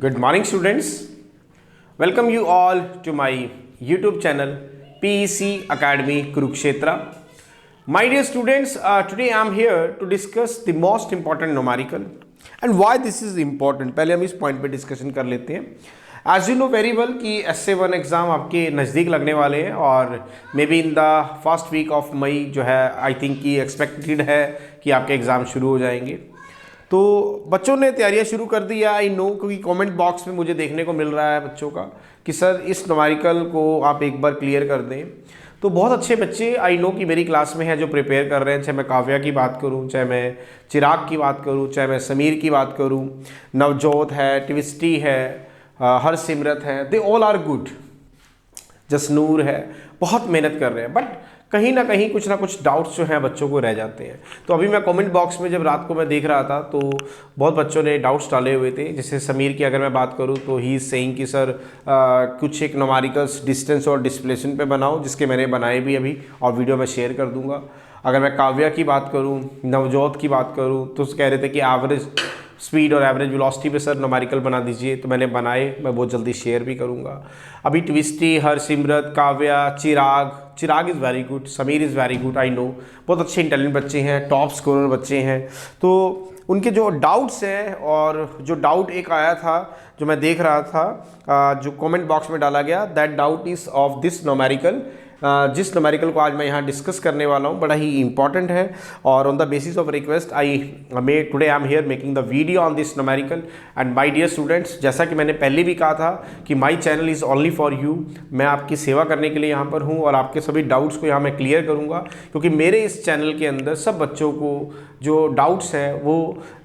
Good morning, students. Welcome you all to my YouTube channel PEC Academy Kurukshetra. My dear students, today I am here to discuss the most important numerical and why this is important. पहले हम इस point पे discussion कर लेते हैं. As you know very well कि SA1 exam आपके नज़दीक लगने वाले हैं और maybe in the first week of May जो है आई थिंक कि एक्सपेक्टेड है कि आपके एग्ज़ाम शुरू हो जाएंगे. तो बच्चों ने तैयारियां शुरू कर दी है, आई नो, क्योंकि कमेंट बॉक्स में मुझे देखने को मिल रहा है बच्चों का कि सर इस न्यूमेरिकल को आप एक बार क्लियर कर दें. तो बहुत अच्छे बच्चे आई नो कि मेरी क्लास में हैं जो प्रिपेयर कर रहे हैं, चाहे मैं काव्या की बात करूं, चाहे मैं चिराग की बात करूं, चाहे मैं समीर की बात करूं, नवजोत है, ट्विस्टी है, हरसिमरत है, they all are good. Jasnoor है, बहुत मेहनत कर रहे हैं, बट कहीं ना कहीं कुछ ना कुछ डाउट्स जो हैं बच्चों को रह जाते हैं. तो अभी मैं कमेंट बॉक्स में जब रात को मैं देख रहा था तो बहुत बच्चों ने डाउट्स डाले हुए थे. जैसे समीर की अगर मैं बात करूं तो ही इज सेइंग कि सर कुछ एक न्यूमेरिकल्स डिस्टेंस और डिस्प्लेसमेंट पे बनाओ, जिसके मैंने बनाए भी अभी और वीडियो में शेयर कर दूंगा. अगर मैं काव्या की बात करूँ, नवजोत की बात करूँ, तो कह रहे थे कि एवरेज स्पीड और एवरेज वेलोसिटी पे सर न्यूमेरिकल बना दीजिए, तो मैंने बनाए, मैं बहुत जल्दी शेयर भी करूँगा. अभी twisty, Harsimrat, Kavya, Chirag is very good, Sameer is very good, I know, बहुत अच्छे इंटेलिजेंट बच्चे हैं, टॉप स्कोरर बच्चे हैं. तो उनके जो डाउट्स हैं और जो डाउट एक आया था जो मैं देख रहा था जो कमेंट बॉक्स में डाला गया, that doubt is of this numerical. जिस न्यूमेरिकल को आज मैं यहाँ डिस्कस करने वाला हूँ बड़ा ही इंपॉर्टेंट है और on the basis of request today I am here making the video on this numerical. And my dear students, जैसा कि मैंने पहले भी कहा था कि my channel is only for you. मैं आपकी सेवा करने के लिए यहाँ पर हूँ और आपके सभी डाउट्स को यहाँ मैं क्लियर करूँगा, क्योंकि मेरे इस चैनल के अंदर सब बच्चों को जो डाउट्स हैं वो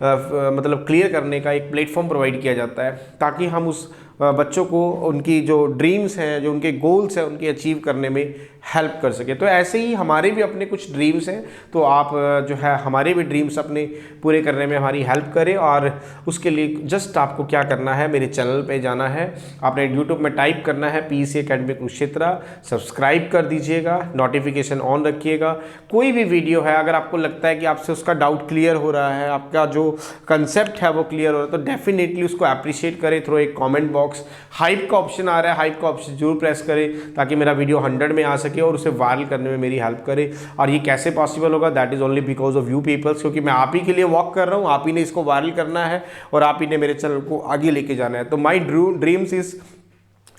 मतलब क्लियर करने का एक प्लेटफॉर्म प्रोवाइड किया जाता है, ताकि हम उस बच्चों को उनकी जो ड्रीम्स हैं, जो उनके गोल्स हैं, उनके अचीव करने में हेल्प कर सके. तो ऐसे ही हमारे भी अपने कुछ ड्रीम्स हैं, तो आप जो है हमारे भी ड्रीम्स अपने पूरे करने में हमारी हेल्प करें. और उसके लिए जस्ट आपको क्या करना है, मेरे चैनल पे जाना है, आपने यूट्यूब में टाइप करना है PEC अकेडमी कुरुक्षेत्र, सब्सक्राइब कर दीजिएगा, नोटिफिकेशन ऑन रखिएगा. कोई भी वीडियो है अगर आपको लगता है कि आपसे उसका डाउट क्लियर हो रहा है, आपका जो कंसेप्ट है वो क्लियर हो रहा है, तो डेफिनेटली उसको अप्रिशिएट करें थ्रू एक कॉमेंट बॉक्स. हाइप का ऑप्शन आ रहा है, हाइप का ऑप्शन जरूर प्रेस करें ताकि मेरा वीडियो 100 में आ सके और उसे वायरल करने में मेरी हेल्प करे. और ये कैसे पॉसिबल होगा, that is only because of you peoples, क्योंकि मैं आप ही के लिए वॉक कर रहा हूँ, आप ही ने इसको वायरल करना है और आप ही ने मेरे चैनल को आगे लेके जाना है. तो my dreams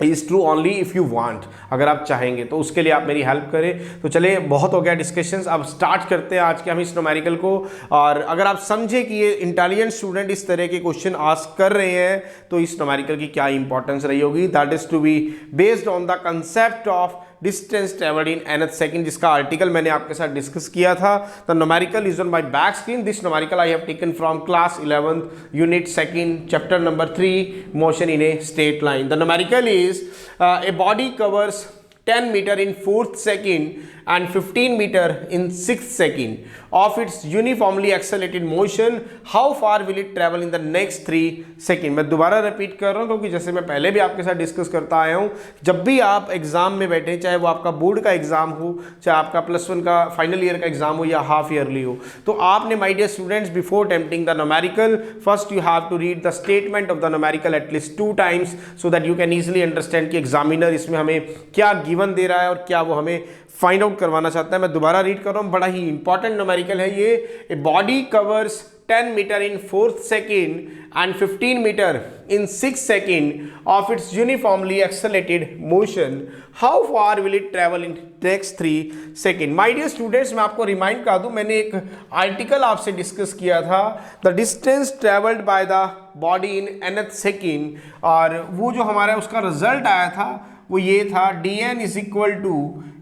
is true only if you want. अगर आप चाहेंगे तो उसके लिए आप मेरी हेल्प करें. तो चलिए, बहुत हो गया डिस्कशंस, अब स्टार्ट करते हैं आज के हम इस न्यूमेरिकल को. और अगर आप समझे कि ये इंटेलिजेंट स्टूडेंट इस तरह के क्वेश्चन आस्क कर रहे हैं तो इस न्यूमेरिकल की क्या इंपॉर्टेंस रही होगी, that is to be based on the concept of distance travelled in nth second, जिसका आर्टिकल मैंने आपके साथ डिस्कस किया था. The numerical is on my back screen. This numerical I have taken from class 11th unit 2nd chapter number 3 motion in a straight line. The numerical is a body covers 10 meter in 4th second and 15 meter in 6th second of its uniformly accelerated motion. How far will it travel in the next 3 seconds? मैं दोबारा repeat कर रहा हूँ क्योंकि जैसे मैं पहले भी आपके साथ डिस्कस करता आया हूँ, जब भी आप एग्जाम में बैठे, चाहे वो आपका बोर्ड का एग्जाम हो, चाहे आपका +1 का फाइनल ईयर का एग्जाम हो या हाफ ईयरली हो, तो आपने my dear students before attempting the numerical first you have to read the statement of the numerical at least 2 times so that you can easily understand कि एग्जामिनर इसमें हमें क्या गिवन दे रहा है और क्या वो हमें फाइंड आउट करवाना चाहता है. मैं दोबारा रीड कर रहा हूँ, बड़ा ही इंपॉर्टेंट न्यूमेरिकल है ये. ए body covers 10 meter in 4th second and 15 meter in 6th second of its uniformly accelerated motion. How far will it travel in next 3 seconds? My dear students, मैं आपको रिमाइंड कर दूं, मैंने एक आर्टिकल आपसे discuss किया था, the distance travelled by the body in nth second, और वो जो हमारा उसका रिजल्ट आया था वो ये था, dn is equal to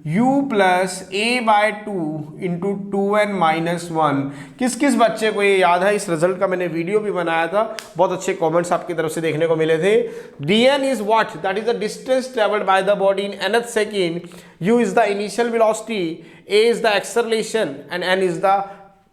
u plus a by 2 into 2n-1. किस किस बच्चे को ये याद है? इस रिजल्ट का मैंने वीडियो भी बनाया था, बहुत अच्छे कमेंट्स आपकी तरफ से देखने को मिले थे. dn is what? That is the distance travelled by the body in nth second, u is the initial velocity, a is the acceleration and n is the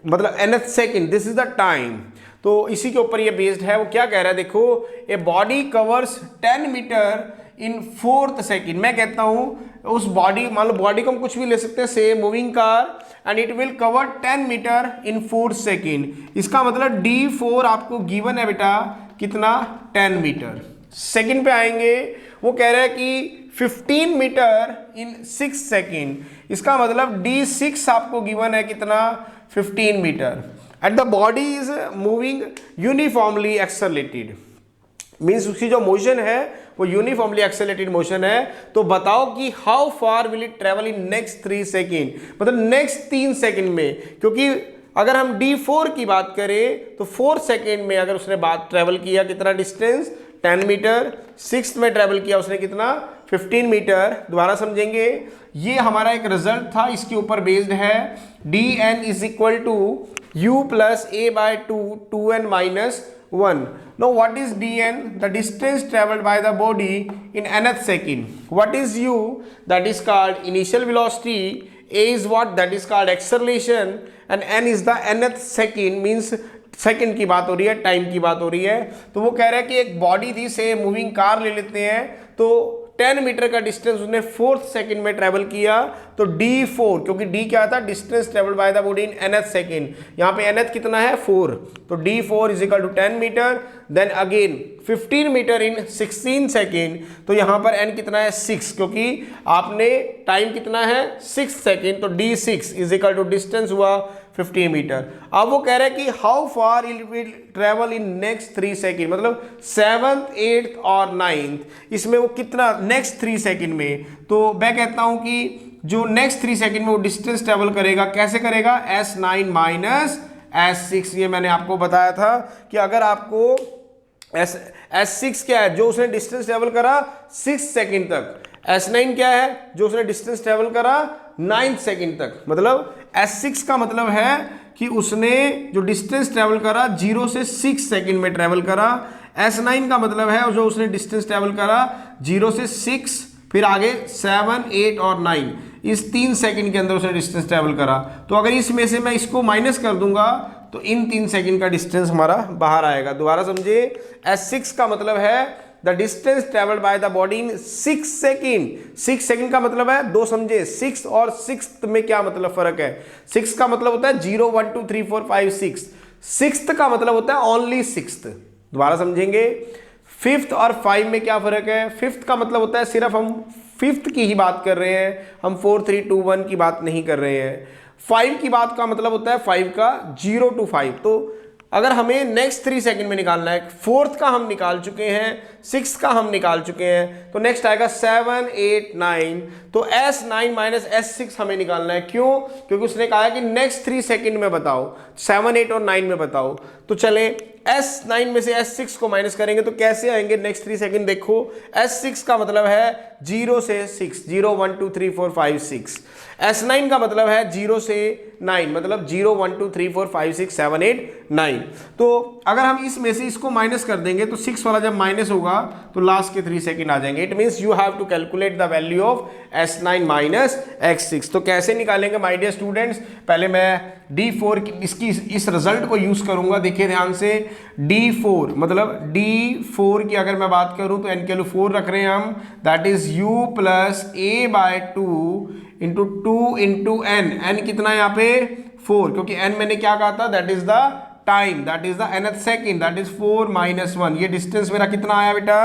मतलब nth second, this is the time. तो इसी के ऊपर ये based है. वो क्या कह रहा है देखो, a body covers 10 metre in 4th second. मैं कहता हूँ उस बॉडी, मान लो बॉडी को हम कुछ भी ले सकते हैं, say moving car, and it will cover 10 metre in 4th second. इसका मतलब D4 आपको गिवन है बेटा कितना, 10 मीटर. सेकंड पे आएंगे, वो कह रहा है कि 15 मीटर इन 6 सेकंड, इसका मतलब d6 आपको गिवन है कितना, 15 metre, and the body is moving uniformly accelerated, means उसकी जो मोशन है वो यूनिफॉर्मली एक्सेलरेटेड मोशन है। तो बताओ कि how far will it travel in next 3 second, मतलब नेक्स्ट 3 सेकेंड में, क्योंकि अगर हम d4 की बात करें तो 4 सेकेंड में अगर उसने बात ट्रेवल किया कितना डिस्टेंस, 10 मीटर, 6 में ट्रेवल किया उसने कितना, 15 मीटर। दोबारा समझेंगे, ये हमारा एक रिजल्ट था, इसके ऊपर बेस्ड है dn is equal to u plus a by 2n minus 1. Now what is dn? The distance traveled by the body in nth second. What is u? That is called initial velocity. A is what? That is called acceleration. And n is the nth second, means second की बात हो रही है, time की बात हो रही है। तो वो कह रहा है कि एक बॉडी थी, से मूविंग कार ले लेते हैं, तो 10 मीटर का डिस्टेंस उसने 4th सेकंड में ट्रेवल किया, तो d4, क्योंकि d क्या था, distance travel by the body in nth second, यहाँ पे nth कितना है 4, तो d4 is equal to 10 metre, then again 15 metre in 16 second, तो यहाँ पर n कितना है 6, क्योंकि आपने टाइम कितना है 6 सेकंड, तो d6 is equal to distance हुआ 15 मीटर। अब वो कह रहे हैं कि how far it will travel in next 3 second, मतलब 7th 8th और 9th, इसमें वो कितना नेक्स्ट 3 सेकंड में। तो मैं कहता हूं कि जो नेक्स्ट 3 सेकंड में वो डिस्टेंस ट्रेवल करेगा, कैसे करेगा, S9 माइनस S6। ये मैंने आपको बताया था कि अगर आपको S6 क्या है, जो उसने डिस्टेंस ट्रेवल करा 6 सेकंड तक, S9 क्या है, जो उसने डिस्टेंस ट्रेवल करा 9 सेकंड तक, मतलब S6 का मतलब है कि उसने जो डिस्टेंस ट्रेवल करा 0 से 6 सेकंड में ट्रेवल करा। S9 का मतलब है जो उसने डिस्टेंस ट्रेवल करा 0 से 6, फिर आगे 7 8 और 9, इस 3 सेकंड के अंदर उसने डिस्टेंस ट्रेवल करा। तो अगर इसमें से मैं इसको माइनस कर दूंगा तो इन 3 सेकंड का डिस्टेंस हमारा बाहर आएगा। दोबारा समझिए, S6 का मतलब है the distance travelled by the body in 6 second. 6 second का मतलब है, दो समझे, 6 और 6th में क्या मतलब फर्क है। 6 का मतलब होता है 0 1 2 3 4 5 6, 6th का मतलब होता है ओनली 6th। दोबारा समझेंगे, 5th और 5 में क्या फर्क है। 5th का मतलब होता है सिर्फ हम 5th की ही बात कर रहे हैं, हम 4 3 2 1 की बात नहीं कर रहे हैं। 5 की बात का मतलब होता है 5 का 0 to 5। तो अगर हमें नेक्स्ट 3 सेकंड में निकालना है, 4th का हम निकाल चुके हैं, 6th का हम निकाल चुके हैं, तो नेक्स्ट आएगा 7 8 9। तो S9 माइनस S6 हमें निकालना है। क्यों? क्योंकि उसने कहा है कि नेक्स्ट 3 सेकंड में बताओ, 7 8 और 9 में बताओ। तो चले S9 में से S6 को माइनस करेंगे तो कैसे आएंगे नेक्स्ट 3 सेकंड। देखो, S6 का मतलब है 0 से 6, 0 1 2 3 4 5 6। S9 का मतलब है 0 से 9, मतलब 0 1 2 3 4 5 6 7 8 9। तो अगर हम इसमें से इसको माइनस कर देंगे तो 6 वाला जब माइनस होगा तो लास्ट के 3 सेकंड आ जाएंगे। It means you have to calculate the value of S9 minus X6। तो कैसे निकालेंगे माय डियर स्टूडेंट्स, पहले मैं D4 इसकी इस रिजल्ट को यूज करूंगा। देखिए ध्यान से, D4 मतलब D4 की अगर मैं बात करूं तो n के वैल्यू 4 रख रहे हैं हम, that is u plus a by 2 into 2 into n। n कितना है यहाँ पे 4, क्योंकि n मैंने क्या कहा था, that is the time, that is the nth second, that is 4 minus 1। ये डिस्टेंस मेरा कितना आया बेटा,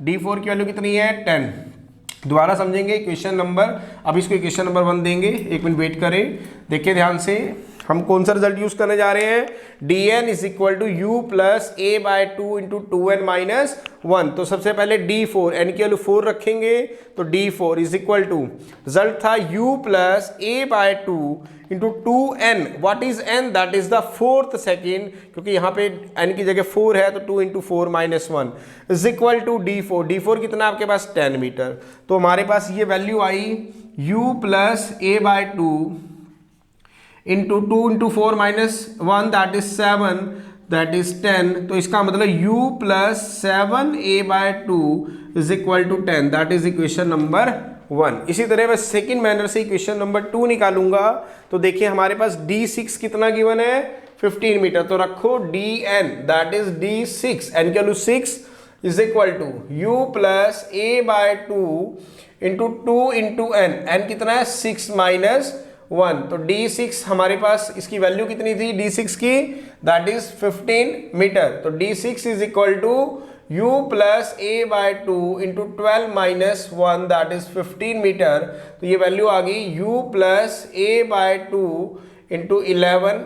D4 की वैल्यू कितनी है 10। दोबारा समझेंगे इक्वेशन नंबर, अब इसको इक्वेशन नंबर 1 देंगे, एक मिनट वेट करें। देखिए ध्यान से, हम कौन सा रिजल्ट यूज करने जा रहे हैं, dn is equal to u plus a by 2 into 2n minus 1। तो सबसे पहले D4, n की वैल्यू 4 रखेंगे, तो D4 is equal to, result था u plus a by 2 into 2n। What is n, that is the 4th second, क्योंकि यहाँ पे n की जगह 4 है, तो 2 into 4 minus 1 is equal to D4। D4 कितना आपके पास 10 मीटर। तो हमारे पास ये वैल्यू आई u plus a by 2 into 2 into 4 minus 1, that is 7, that is 10। तो इसका मतलब u plus 7a by 2 is equal to 10, that is equation number 1। इसी तरह मैं सेकेंड मैनर से इक्वेशन नंबर 2 निकालूंगा। तो देखिए हमारे पास D6 कितना गिवन है 15 मीटर, तो रखो dn, that is D6, n की value 6 is equal to u plus a by 2 into 2 into n। n कितना है 6 माइनस 1। तो D6 हमारे पास इसकी वैल्यू कितनी थी D6 की, दैट इज 15 मीटर। तो D6 is equal to u plus a by two into 12 minus 1 that is 15 metre. तो ये वैल्यू आ गई u plus a by two into 11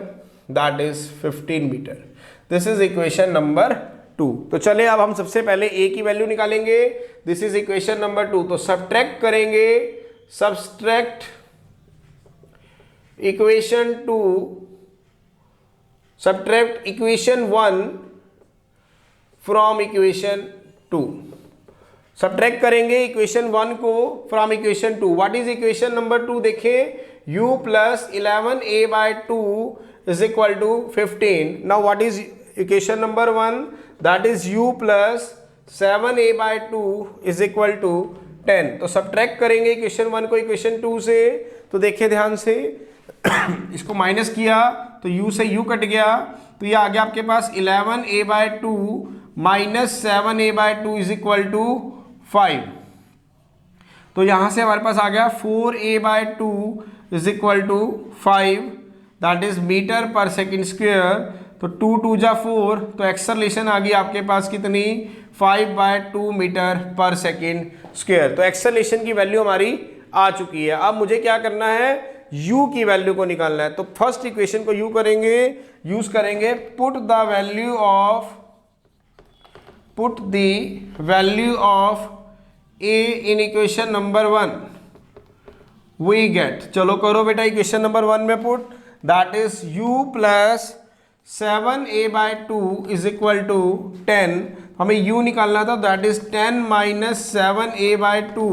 that is 15 metre. This is equation number 2। तो चले अब हम सबसे पहले a की वैल्यू निकालेंगे। This is equation number 2। तो सब्ट्रैक्ट करेंगे, subtract equation 2, subtract equation 1 from equation 2। Subtract करेंगे इक्वेशन 1 को from equation 2। What is equation number 2? देखें u plus 11a by 2 is equal to 15। Now what is equation number 1? That is u plus 7a by 2 is equal to 10। तो subtract करेंगे equation 1 को equation 2 से। तो देखिए ध्यान से इसको माइनस किया तो u से u कट गया, तो ये आ गया आपके पास 11a by 2 minus 7a by 2 is equal to 5। तो यहां से हमारे पास आ गया 4a by 2 is equal to 5 that is metre per second square. तो 2 2 जा 4, तो एक्सेलरेशन आ गई आपके पास कितनी? 5 by 2 metre per second square. तो एक्सेलरेशन की वैल्यू हमारी आ चुकी है। अब मुझे क्या करना है? u की वैल्यू को निकालना है। तो फर्स्ट इक्वेशन को यूज करेंगे put the value of a in equation number 1 we get. चलो करो बेटा इक्वेशन नंबर 1 में put, that is u plus 7a by 2 is equal to 10। हमें u निकालना था, that is 10 minus 7a by 2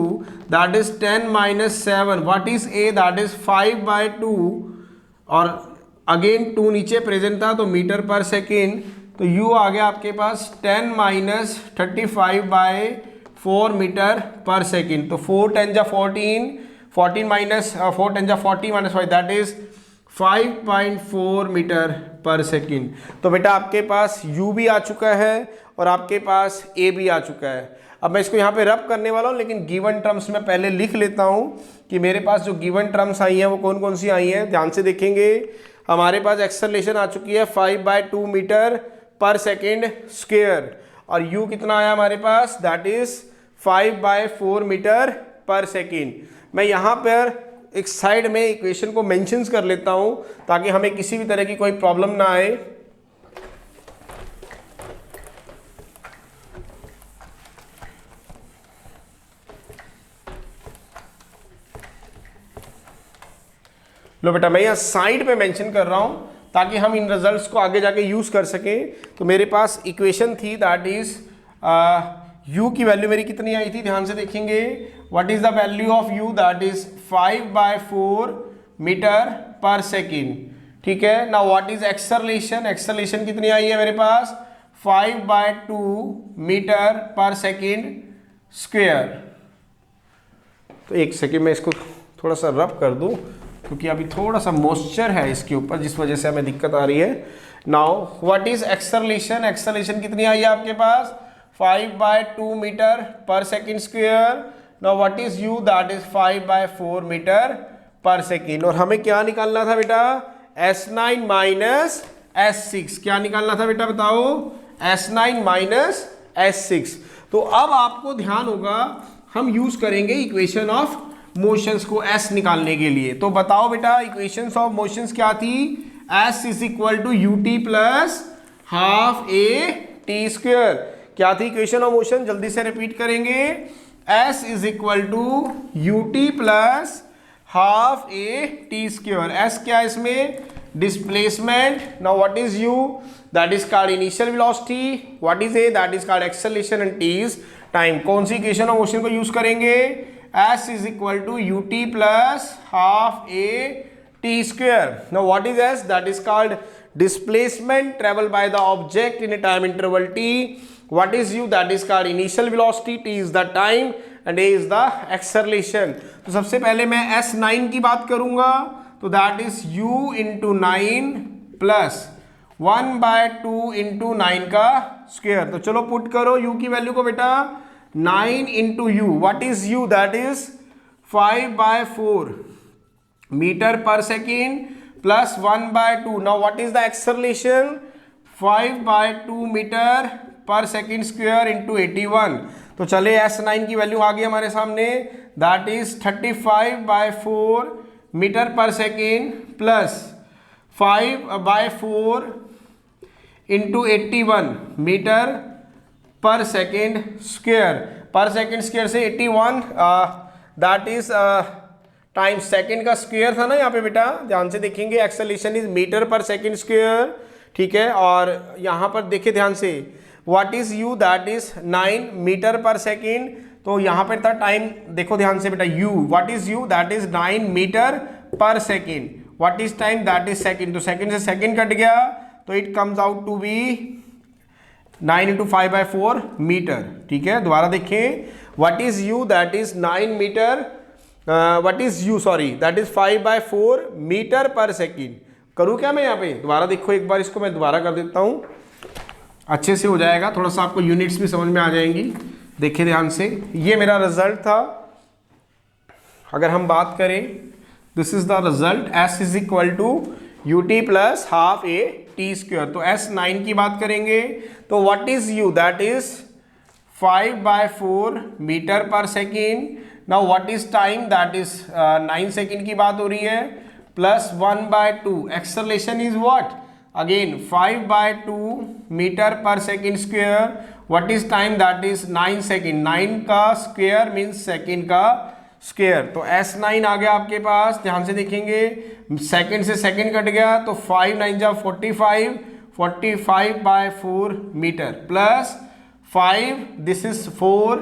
that is 10 minus 7। What is a? That is 5 by 2 और again 2 नीचे present था तो मीटर पर सेकेंड। तो u आ गया आपके पास 10 minus 35 bye 4 metre per second. तो 4 10 जा 14, 14 माइनस 4 10 जा 40 minus 5 that is 5.4 metre per second. तो बेटा आपके पास u भी आ चुका है और आपके पास a भी आ चुका है। अब मैं इसको यहाँ पे रब करने वाला हूँ, लेकिन गिवन टर्म्स में पहले लिख लेता हूँ कि मेरे पास जो गिवन टर्म्स आई हैं वो कौन कौन सी आई हैं। ध्यान से देखेंगे, हमारे पास एक्सेलरेशन आ चुकी है 5 by 2 metre per second square और u कितना आया हमारे पास? That is 5 by 4 metre per second. मैं यहाँ पर एक साइड में इक्वेशन को मेंशंस कर लेता हूं ताकि हमें किसी भी तरह की कोई प्रॉब्लम ना आए। लो बेटा मैं यहाँ साइड पे मेंशन कर रहा हूं ताकि हम इन रिजल्ट्स को आगे जाके यूज कर सकें। तो मेरे पास इक्वेशन थी दैट इज u की वैल्यू मेरी कितनी आई थी? ध्यान से देखेंगे, what is the value of u? That is 5 by 4 metre per second. ठीक है, now what is acceleration? Acceleration कितनी आई है मेरे पास? 5 by 2 metre per second square. तो एक सेकेंड में इसको थोड़ा सा रब कर दूं क्योंकि अभी थोड़ा सा मॉइस्चर है इसके ऊपर जिस वजह से हमें दिक्कत आ रही है। Now what is acceleration? Acceleration कितनी आई है आपके पास? 5 by 2 metre per second square. Now what is u? That is 5 by 4 metre per second. और हमें क्या निकालना था बेटा? S9 minus S6। क्या निकालना था बेटा बताओ? S9 minus S6। तो अब आपको ध्यान होगा हम यूज करेंगे इक्वेशन ऑफ मोशंस को S निकालने के लिए। तो बताओ बेटा इक्वेशंस ऑफ मोशंस क्या थी? S is equal to ut plus half a t square. क्या थी इक्वेशन ऑफ मोशन? जल्दी से रिपीट करेंगे, S is equal to ut plus half a t square. S क्या है इसमें? Displacement. Now what is u? That is called initial velocity. What is a? That is called acceleration and t is time. कौन सी equation of motion को use करेंगे? S is equal to ut plus half a t square. Now what is S? That is called displacement traveled by the object in a time interval t. What is u? That is called initial velocity. T is the time and a is the acceleration. तो सबसे पहले मैं S9 की बात करूंगा तो that is u into 9 plus 1 by 2 into 9 का square. तो चलो पुट करो u की वैल्यू को बेटा। 9 into u. What is u? That is 5 by 4 metre per second plus 1 by 2. Now what is the acceleration? 5 by 2 meter पर second square into 81। तो चले S9 की वैल्यू आ गई हमारे सामने, that is 35/4 metre per second plus 5/4 into 81 metre per second square. Per second square से 81 that is time second का स्क्वायर था ना यहाँ पे बेटा, ध्यान से देखेंगे, acceleration is metre per second square, ठीक है। और यहाँ पर देखिए ध्यान से, what is you, that is 9 metre per second. तो यहाँ पे था टाइम, देखो ध्यान से बेटा, you, what is you, that is 9 metre per second. What is time, that is second. तो सेकेंड से सेकेंड कट गया, तो it comes out to be 9 into 5/4 metre, ठीक है। दोबारा देखें, what is you, that is 9 metre, what is U, sorry, that is 5/4 metre per second. करूँ क्या मैं यहाँ पे, दोबारा देखो एक बार, इसको मैं दोबारा कर देता हूँ, अच्छे से हो जाएगा, थोड़ा सा आपको यूनिट्स भी समझ में आ जाएंगी। देखिए ध्यान से, ये मेरा रिजल्ट था। अगर हम बात करें, this is the result, S is equal to ut plus half a t square. तो S9 की बात करेंगे, तो what is u, that is 5/4 metre per second. Now what is time, that is 9 second की बात हो रही है, plus 1/2 acceleration is what, again 5/2 metre per second square. What is time, that is 9 second, 9 का स्क्वायर मीन्स सेकेंड का square. तो S9 आ गया आपके पास, ध्यान से देखेंगे, सेकेंड से सेकेंड कट गया, तो 5 9 जा 45, 45/4 metre plus 5, this is 4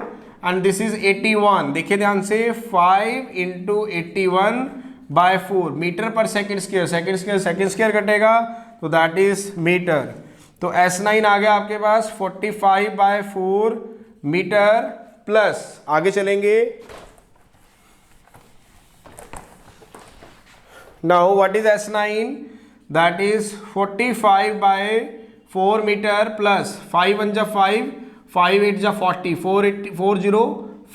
and this is 81। देखिए ध्यान से, 5 into 81/4 metre per second square, second square कटेगा, तो दैट इज मीटर। तो S9 आ गया आपके पास 45/4 मीटर प्लस, आगे चलेंगे, now what is S9, that is 45/4 metre plus 5 1 जा 5, 5 8 जा 40,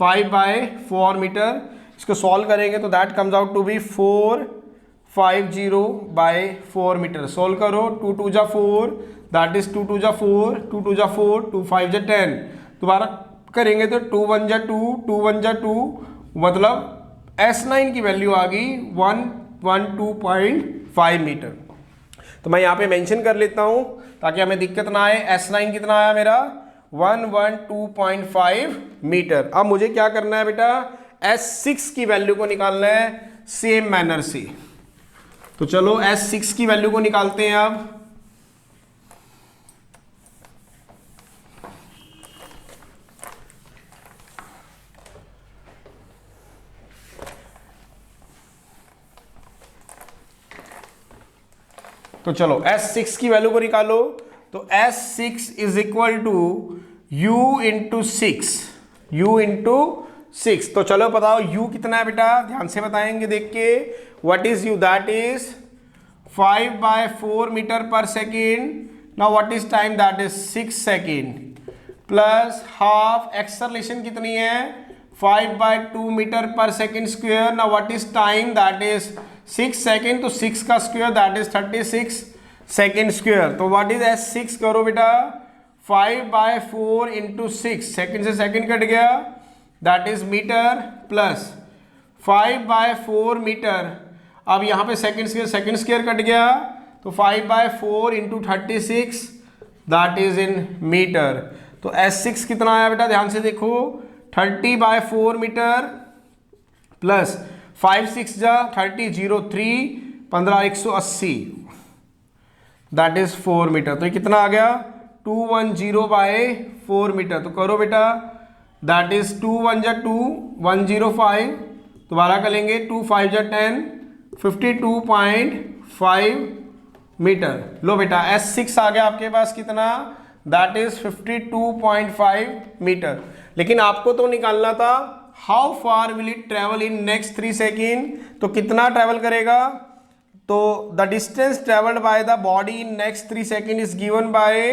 5/4 मीटर। इसको सॉल्व करेंगे तो that comes out to be 450/4 metre. Solve करो, 2 2 जा 4, दैट इज 2 2 जा 4, 2 2 जा 4, 2 5 जा 10। दोबारा करेंगे तो 2 1 जा 2, 2 1 जा 2, मतलब S9 की वैल्यू आ गई 112.5 मीटर। तो मैं यहाँ पे मेंशन कर लेता हूँ ताकि हमें दिक्कत ना आए। S9 कितना आया मेरा, 112.5 मीटर। अब मुझे क्या करना है बेटा, S6 की वैल्यू को निकालना है सेम मैनर से। तो चलो S6 की वैल्यू को निकालते हैं अब। तो चलो S6 की वैल्यू को निकालो। तो S6 is equal to U into 6, U into 6। तो चलो बताओ U कितना है बेटा, ध्यान से बताएंगे देख के। What is U, that is 5/4 metre per second. Now what is time, that is 6 second plus half, acceleration कितनी है, 5/2 metre per second square. Now what is time, that is 6 second, तो 6 का square that is 36 second square. तो what is S6 करो बेटा, 5/4 into 6, second से second cut गया, that is metre plus 5/4 metre. अब यहाँ पे सेकेंड स्क्वायर कट गया, तो 5/4 into 36, that is in metre. तो S6 कितना आया बेटा, ध्यान से देखो, 30/4 मीटर प्लस 5 6 जा 30, 0 3, 15 180, दैट इज 4 मीटर। तो ये कितना आ गया, 210/4 मीटर। तो करो बेटा, दैट इज 2 1 जा 2, 105, दोबारा करेंगे, 2 5 जा 10, 52.5 मीटर। लो बेटा S6 आ गया आपके पास कितना, दैट इज 52.5 मीटर। लेकिन आपको तो निकालना था how far will it travel in next 3 second. तो कितना ट्रेवल करेगा, तो the distance travelled by the body in next 3 second is given by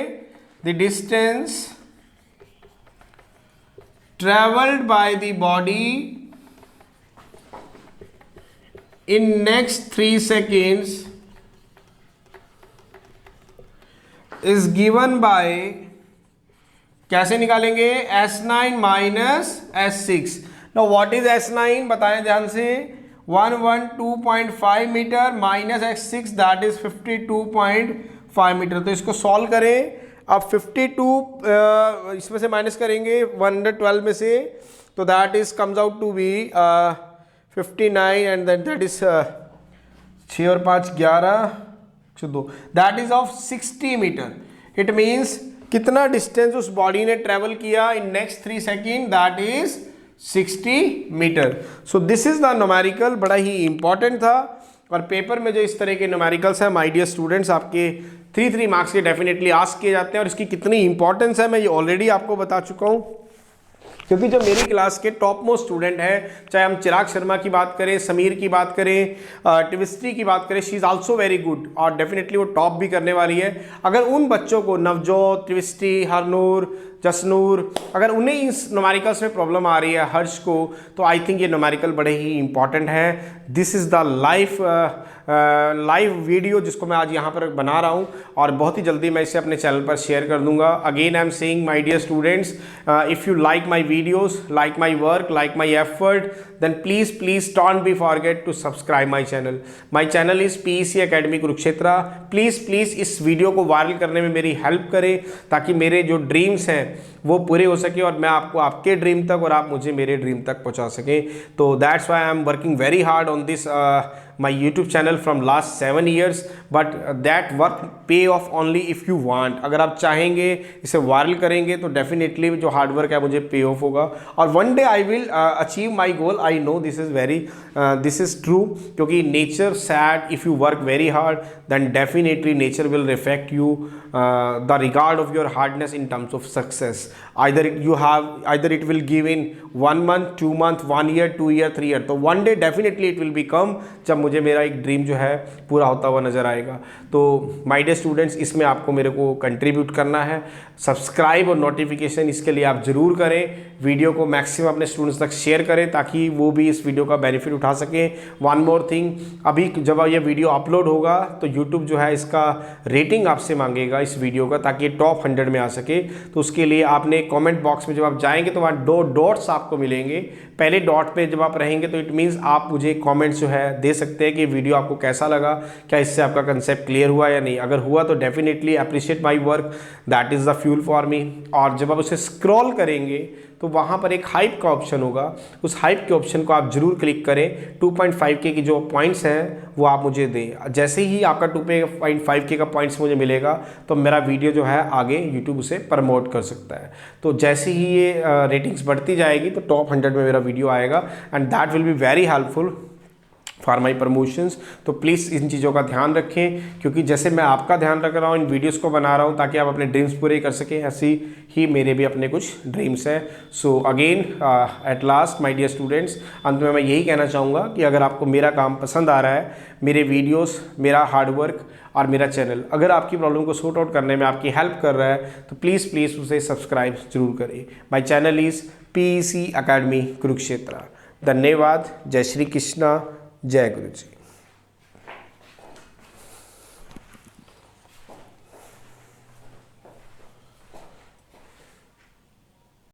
the distance travelled by the body in next 3 seconds is given by कैसे निकालेंगे? S9 minus S6। Now what is S9 बताएं ध्यान से। 112.5 metre minus S6 that is 52.5 metre. तो इसको solve करें। अब 52 इसमें से माइनस करेंगे 112 में से, तो that is comes out to be 59 and that is 6 और 5 11 14, that is of 60 metre. It means कितना डिस्टेंस उस बॉडी ने ट्रेवल किया in next 3 second, that is 60 metre. So this is the numerical, बड़ा ही इंपॉर्टेंट था। और पेपर में जो इस तरह के न्यूमेरिकल्स हैं माय डियर स्टूडेंट्स, आपके 3 मार्क्स के डेफिनेटली आस्क किए जाते हैं। और इसकी कितनी इंपॉर्टेंस है मैं ये ऑलरेडी आपको बता चुका हूँ, क्योंकि जो मेरी क्लास के टॉप मोस्ट स्टूडेंट हैं, चाहे हम चिराग शर्मा की बात करें, समीर की बात करें, ट्विस्टी की बात करें, she is also very good और डेफिनेटली वो टॉप भी करने वाली है। अगर उन बच्चों को, नवजोत, ट्विस्टी, हरनूर, जसनूर, अगर उन्हें इस न्यूमेरिकल्स में प्रॉब्लम आ रही है, हर्ष को, तो आई थिंक ये न्यूमेरिकल बड़े ही इंपॉर्टेंट है। This is the live video जिसको मैं आज यहाँ पर बना रहा हूँ और बहुत ही जल्दी मैं इसे अपने चैनल पर शेयर कर दूंगा। Again I am saying my dear students, if you like my videos, like my work, like my effort, then please don't be forget to subscribe my channel. My channel is PEC Academy Kurukshetra. Please इस video को viral करने में मेरी help करें, ताकि मेरे जो dreams हैं वो पूरे हो सके और मैं आपको आपके ड्रीम तक और आप मुझे मेरे ड्रीम तक पहुंचा सकें। तो that's why I am working very hard on this my YouTube channel from last 7 years, but that work pay off only if you want। अगर आप चाहेंगे, इसे वायरल करेंगे, तो डेफिनेटली जो हार्ड वर्क है मुझे पे ऑफ होगा और one day I will achieve my goal. I know this is true, क्योंकि nature said if you work very hard then definitely nature will reflect you the regard of your hardness in terms of success. either it will give in 1 month, 2 month, 1 year, 2 year, 3 year। तो one day definitely it will become, जब मुझे मेरा एक dream जो है पूरा होता हुआ नजर आएगा। तो माय डियर स्टूडेंट्स, इसमें आपको मेरे को कंट्रीब्यूट करना है। सब्सक्राइब और नोटिफिकेशन इसके लिए आप ज़रूर करें। वीडियो को मैक्सिमम अपने स्टूडेंट्स तक शेयर करें ताकि वो भी इस वीडियो का बेनिफिट उठा सकें। वन मोर थिंग, अभी जब ये वीडियो अपलोड होगा तो यूट्यूब जो है इसका रेटिंग आपसे मांगेगा इस वीडियो का, ताकि टॉप 100 में आ सके। तो उसके लिए आपने कमेंट बॉक्स में जब आप जाएंगे तो वहाँ 2 डॉट्स आपको मिलेंगे। पहले डॉट पे जब आप रहेंगे तो इट मीन्स आप मुझे कमेंट्स जो है दे सकते हैं कि वीडियो आपको कैसा लगा, क्या इससे आपका कंसेप्ट क्लियर हुआ या नहीं। अगर हुआ तो definitely appreciate my work, that is the fuel for me. और जब आप उसे स्क्रॉल करेंगे तो वहाँ पर एक हाइप का ऑप्शन होगा, उस हाइप के ऑप्शन को आप जरूर क्लिक करें। 2.5K की जो पॉइंट्स हैं वो आप मुझे दें। जैसे ही आपका 2.5K का पॉइंट्स मुझे मिलेगा तो मेरा वीडियो जो है आगे यूट्यूब उसे प्रमोट कर सकता है। तो जैसे ही ये रेटिंग्स बढ़ती जाएगी तो टॉप 100 में मेरा वीडियो आएगा and that will be very helpful for my promotions. तो प्लीज़ इन चीज़ों का ध्यान रखें, क्योंकि जैसे मैं आपका ध्यान रख रहा हूँ, इन वीडियोस को बना रहा हूँ ताकि आप अपने ड्रीम्स पूरे कर सकें, ऐसी ही मेरे भी अपने कुछ ड्रीम्स हैं। So again at last my dear students, अंत में मैं यही कहना चाहूँगा कि अगर आपको मेरा काम पसंद आ रहा है, मेरे वीडियोस, मेरा हार्डवर्क और मेरा चैनल अगर आपकी प्रॉब्लम को सॉर्ट आउट करने में आपकी हेल्प कर रहा है, तो प्लीज़ उसे सब्सक्राइब जरूर करें। My channel is PEC academy Kurukshetra. धन्यवाद। जय श्री कृष्णा, जय गुरु जी।